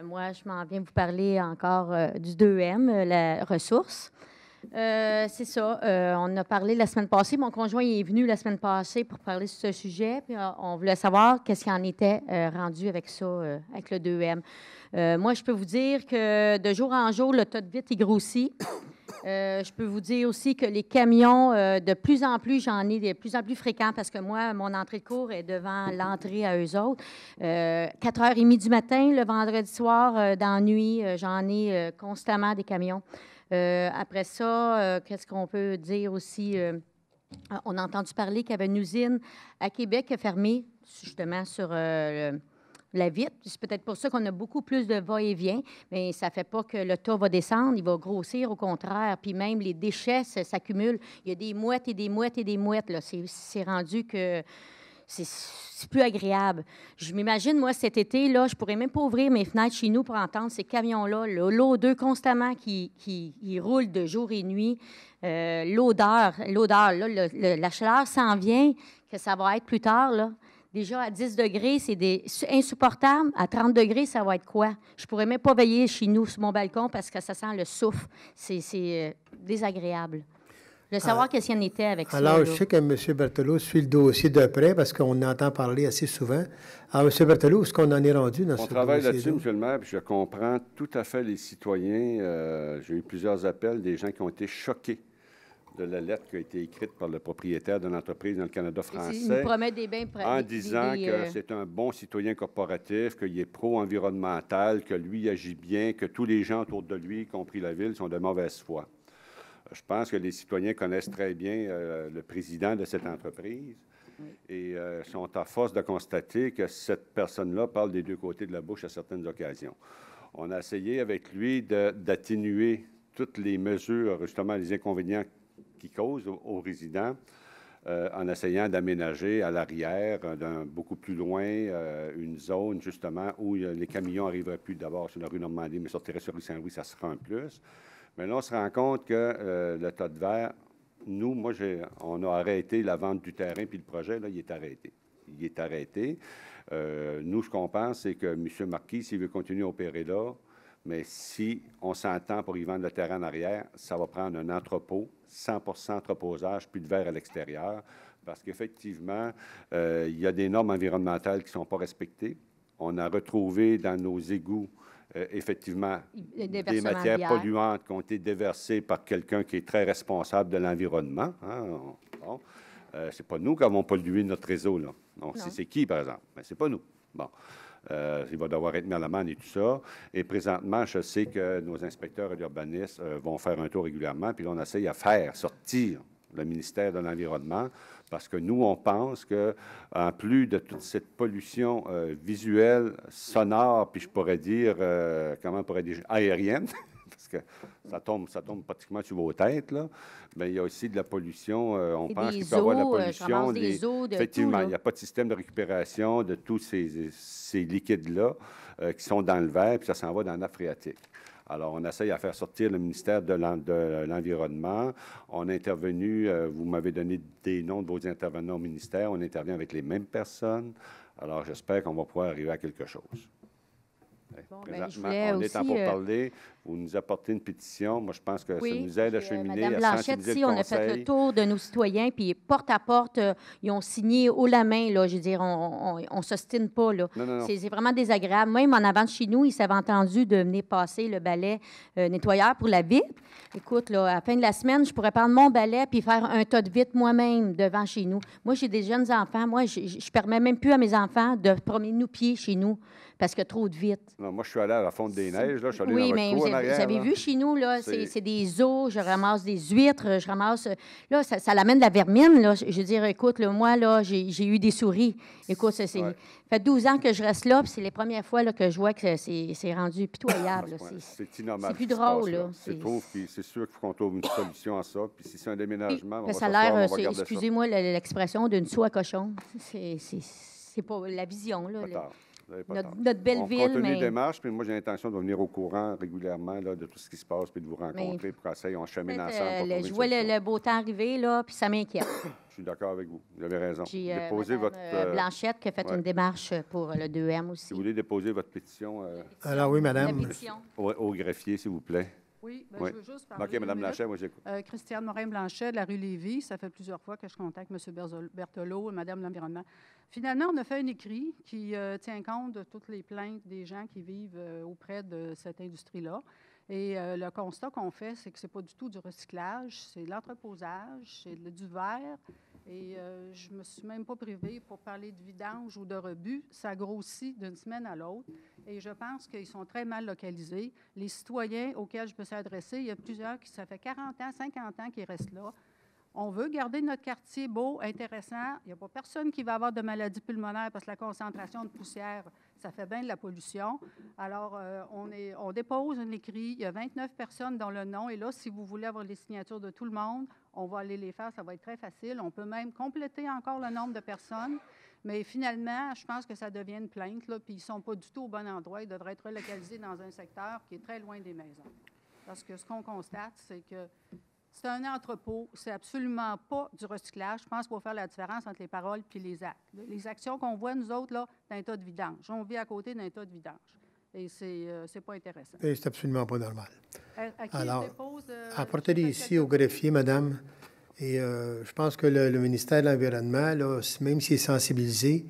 Moi, je m'en viens vous parler encore du 2M, la ressource. C'est ça. On a parlé la semaine passée. Mon conjoint est venu la semaine passée pour parler sur ce sujet. Puis on voulait savoir qu'est-ce qu'il en était rendu avec ça, avec le 2M. Moi, je peux vous dire que de jour en jour, le tas de vitres, il grossit. Je peux vous dire aussi que les camions, de plus en plus, j'en ai de plus en plus fréquents parce que moi, mon entrée de cours est devant l'entrée à eux autres. 4h30 du matin, le vendredi soir, dans la nuit, j'en ai constamment des camions. Après ça, qu'est-ce qu'on peut dire aussi? On a entendu parler qu'il y avait une usine à Québec qui a fermé, justement, sur la vitre. C'est peut-être pour ça qu'on a beaucoup plus de va-et-vient, mais ça ne fait pas que le tas va descendre, il va grossir, au contraire. Puis même les déchets s'accumulent. Il y a des mouettes et des mouettes et des mouettes. Là. C'est rendu que c'est plus agréable. Je m'imagine, moi, cet été, là, je ne pourrais même pas ouvrir mes fenêtres chez nous pour entendre ces camions-là, l'odeur constamment qui roule de jour et nuit. L'odeur, là, la chaleur s'en vient, que ça va être plus tard, là. Déjà, à 10 degrés, c'est insupportable. À 30 degrés, ça va être quoi? Je ne pourrais même pas veiller chez nous sur mon balcon parce que ça sent le souffle. C'est désagréable. Je veux savoir qu'est-ce qu'il y en était avec ça. Alors, je sais que M. Berthelot suit le dossier de près parce qu'on entend parler assez souvent. Alors, M. Berthelot, est-ce qu'on en est rendu dans ce dossier? On travaille là-dessus, M. le maire, puis je comprends tout à fait les citoyens. J'ai eu plusieurs appels des gens qui ont été choqués de la lettre qui a été écrite par le propriétaire de l'entreprise dans le Canada français. Il nous promet des bains en disant que c'est un bon citoyen corporatif, qu'il est pro-environnemental, que lui agit bien, que tous les gens autour de lui, y compris la ville, sont de mauvaise foi. Je pense que les citoyens connaissent très bien le président de cette entreprise et sont à force de constater que cette personne-là parle des deux côtés de la bouche à certaines occasions. On a essayé avec lui d'atténuer toutes les mesures, justement les inconvénients qui causent aux résidents, en essayant d'aménager à l'arrière, beaucoup plus loin, une zone, justement, où les camions n'arriveraient plus d'abord sur la rue Normandie, mais sortiraient sur rue Saint-Louis, ça sera un plus. Mais là, on se rend compte que le tas de verre, moi, on a arrêté la vente du terrain, puis le projet, là, il est arrêté. Il est arrêté. Nous, ce qu'on pense, c'est que M. Marquis, s'il veut continuer à opérer là, mais si on s'entend pour y vendre le terrain en arrière, ça va prendre un entrepôt, 100% entreposage, puis de verre à l'extérieur, parce qu'effectivement, il y a des normes environnementales qui ne sont pas respectées. On a retrouvé dans nos égouts, effectivement, des matières polluantes qui ont été déversées par quelqu'un qui est très responsable de l'environnement. Hein? Bon. C'est pas nous qui avons pollué notre réseau, là. Donc, c'est qui, par exemple? Mais c'est pas nous. Bon. Il va devoir être mis à l'amende et tout ça. Et présentement, je sais que nos inspecteurs et l'urbanisme vont faire un tour régulièrement, puis là, on essaye à faire sortir le ministère de l'Environnement, parce que nous, on pense qu'en plus de toute cette pollution visuelle, sonore, puis je pourrais dire, comment on pourrait dire, aérienne, parce que ça tombe pratiquement sur vos têtes, là. Bien, il y a aussi de la pollution. On pense qu'il peut y avoir de la pollution. Effectivement, il n'y a pas de système de récupération de tous ces liquides-là qui sont dans le verre, puis ça s'en va dans la nappe phréatique. Alors, on essaye à faire sortir le ministère de l'Environnement. On est intervenu, vous m'avez donné des noms de vos intervenants au ministère. On intervient avec les mêmes personnes. Alors, j'espère qu'on va pouvoir arriver à quelque chose. Bon, présentement, on est en pourparlers. Vous nous apportez une pétition. Moi, je pense que ça nous aide à cheminer, Madame à Blanchette, sensibiliser si le on a conseil. fait le tour de nos citoyens, puis porte à porte, ils ont signé haut la main, là, je veux dire, on s'ostine pas, là. Non. C'est vraiment désagréable. Même en avant de chez nous, ils s'avaient entendu de venir passer le balai nettoyeur pour la vitre. Écoute, là, à la fin de la semaine, je pourrais prendre mon balai puis faire un tas de vitre moi-même devant chez nous. Moi, j'ai des jeunes enfants. Moi, je permets même plus à mes enfants de promener nos pieds chez nous parce que trop de vitres. Non, moi, je suis allé à la fonte des neiges, là. Je suis allé Oui, dans mais votre cour en arrière, vous avez là. vu chez nous, là, c'est des os, je ramasse des huîtres, je ramasse... Là, ça l'amène de la vermine, là. Je veux dire, écoute, là, moi, là, j'ai eu des souris. Écoute, ça fait 12 ans que je reste là, puis c'est les premières fois là, que je vois que c'est rendu pitoyable. C'est innommable. C'est plus drôle, là. C'est sûr qu'il faut qu'on trouve une solution à ça. Puis si c'est un déménagement, on va ça a s'asseoir, on va l'air, regarder ça. excusez-moi l'expression, d'une soie à cochon. C'est pas la vision, là. Vous n'avez pas tort. Notre belle ville, On continue mais... les démarches, puis moi, j'ai l'intention de venir au courant régulièrement là, de tout ce qui se passe, puis de vous rencontrer pour qu'essayer, on chemine ensemble. Je vois le beau temps arriver, là, puis ça m'inquiète. Je suis d'accord avec vous. Vous avez raison. J'ai Déposez Mme Blanchette qui a fait une démarche pour le 2M aussi. Si vous voulez déposer votre pétition Alors oui, madame. au greffier, s'il vous plaît. Oui, bien, Oui. je veux juste parler. OK, Mme Blanchet, moi, j'écoute. Christiane Morin-Blanchet, de la rue Lévis. Ça fait plusieurs fois que je contacte M. Berthelot et Mme l'Environnement. Finalement, on a fait un écrit qui tient compte de toutes les plaintes des gens qui vivent auprès de cette industrie-là. Et le constat qu'on fait, c'est que ce n'est pas du tout du recyclage, c'est de l'entreposage, c'est du verre. Et je ne me suis même pas privée pour parler de vidange ou de rebut. Ça grossit d'une semaine à l'autre. Et je pense qu'ils sont très mal localisés. Les citoyens auxquels je me suis adressée, il y a plusieurs qui, ça fait 40 ans, 50 ans qu'ils restent là. On veut garder notre quartier beau, intéressant. Il n'y a pas personne qui va avoir de maladie pulmonaire parce que la concentration de poussière, ça fait bien de la pollution. Alors, on dépose un écrit. Il y a 29 personnes dans le nom. Et là, si vous voulez avoir les signatures de tout le monde, on va aller les faire. Ça va être très facile. On peut même compléter encore le nombre de personnes. Mais finalement, je pense que ça devient une plainte, là, puis ils ne sont pas du tout au bon endroit. Ils devraient être relocalisés dans un secteur qui est très loin des maisons. Parce que ce qu'on constate, c'est que c'est un entrepôt, c'est absolument pas du recyclage. Je pense qu'il faut faire la différence entre les paroles et les actes. Les actions qu'on voit, nous autres, là, d'un tas de vidange. On vit à côté d'un tas de vidange. Et c'est pas intéressant. Et c'est absolument pas normal. À qui Alors, dépose, apportez-les ici au greffier, madame. Et je pense que le ministère de l'Environnement, là, même s'il est sensibilisé,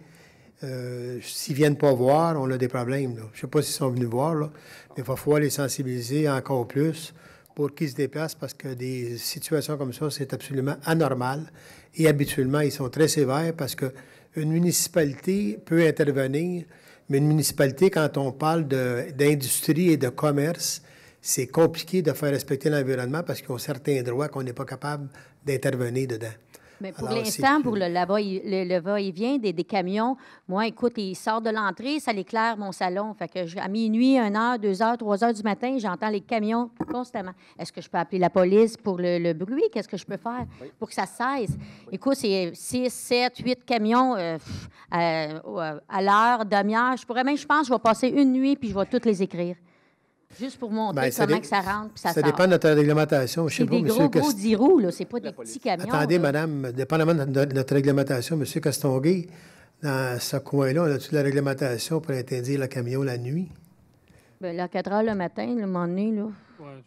s'ils ne viennent pas voir, on a des problèmes. Là. Je ne sais pas s'ils sont venus voir, là, mais il va falloir les sensibiliser encore plus pour qu'ils se déplacent parce que des situations comme ça, c'est absolument anormal. Et habituellement, ils sont très sévères parce qu'une municipalité peut intervenir, mais une municipalité, quand on parle d'industrie et de commerce, c'est compliqué de faire respecter l'environnement parce qu'ils ont certains droits qu'on n'est pas capable d'intervenir dedans. Mais pour l'instant, pour le va-et-vient des camions, moi, écoute, ils sortent de l'entrée, ça l'éclaire mon salon. Fait que à minuit, 1h, 2h, 3h du matin, j'entends les camions constamment. Est-ce que je peux appeler la police pour le bruit? Qu'est-ce que je peux faire pour que ça cesse? Écoute, c'est 6, 7, 8 camions à l'heure, demi-heure. Je pense, je vais passer une nuit puis je vais toutes les écrire. Juste pour montrer comment que ça rentre puis ça sort. Ça dépend de notre réglementation. C'est des gros 10 roues, là. C'est pas des petits camions. Attendez, là. madame, dépendamment de notre réglementation, M. Castonguay, dans ce coin-là, on a-tu la réglementation pour interdire le camion la nuit? Bien, là, à 4 heures le matin, le moment donné, là. Ouais,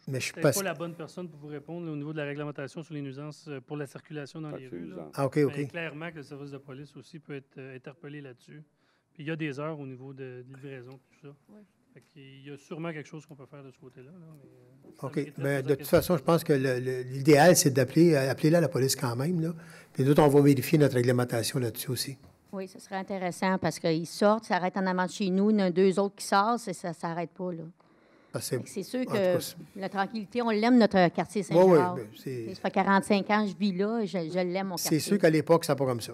Mais je suis pas la bonne personne pour vous répondre là, au niveau de la réglementation sur les nuisances pour la circulation dans les rues. Là. Ah, OK. Mais clairement que le service de police aussi peut être interpellé là-dessus. Puis il y a des heures au niveau de livraison et tout ça. Oui. Il y a sûrement quelque chose qu'on peut faire de ce côté-là. OK. Mais de toute façon, je pense que l'idéal, c'est d'appeler là la police quand même. Là. Puis nous autres, on va vérifier notre réglementation là-dessus aussi. Oui, ce serait intéressant parce qu'ils sortent, ça arrête en avant de chez nous, il y en a 2 autres qui sortent, ça ne s'arrête pas, là. C'est sûr que la tranquillité, on l'aime, notre quartier Saint-Jacques. Oui, ça fait 45 ans que je vis là, je l'aime, mon quartier. C'est sûr qu'à l'époque, ça n'a pas comme ça.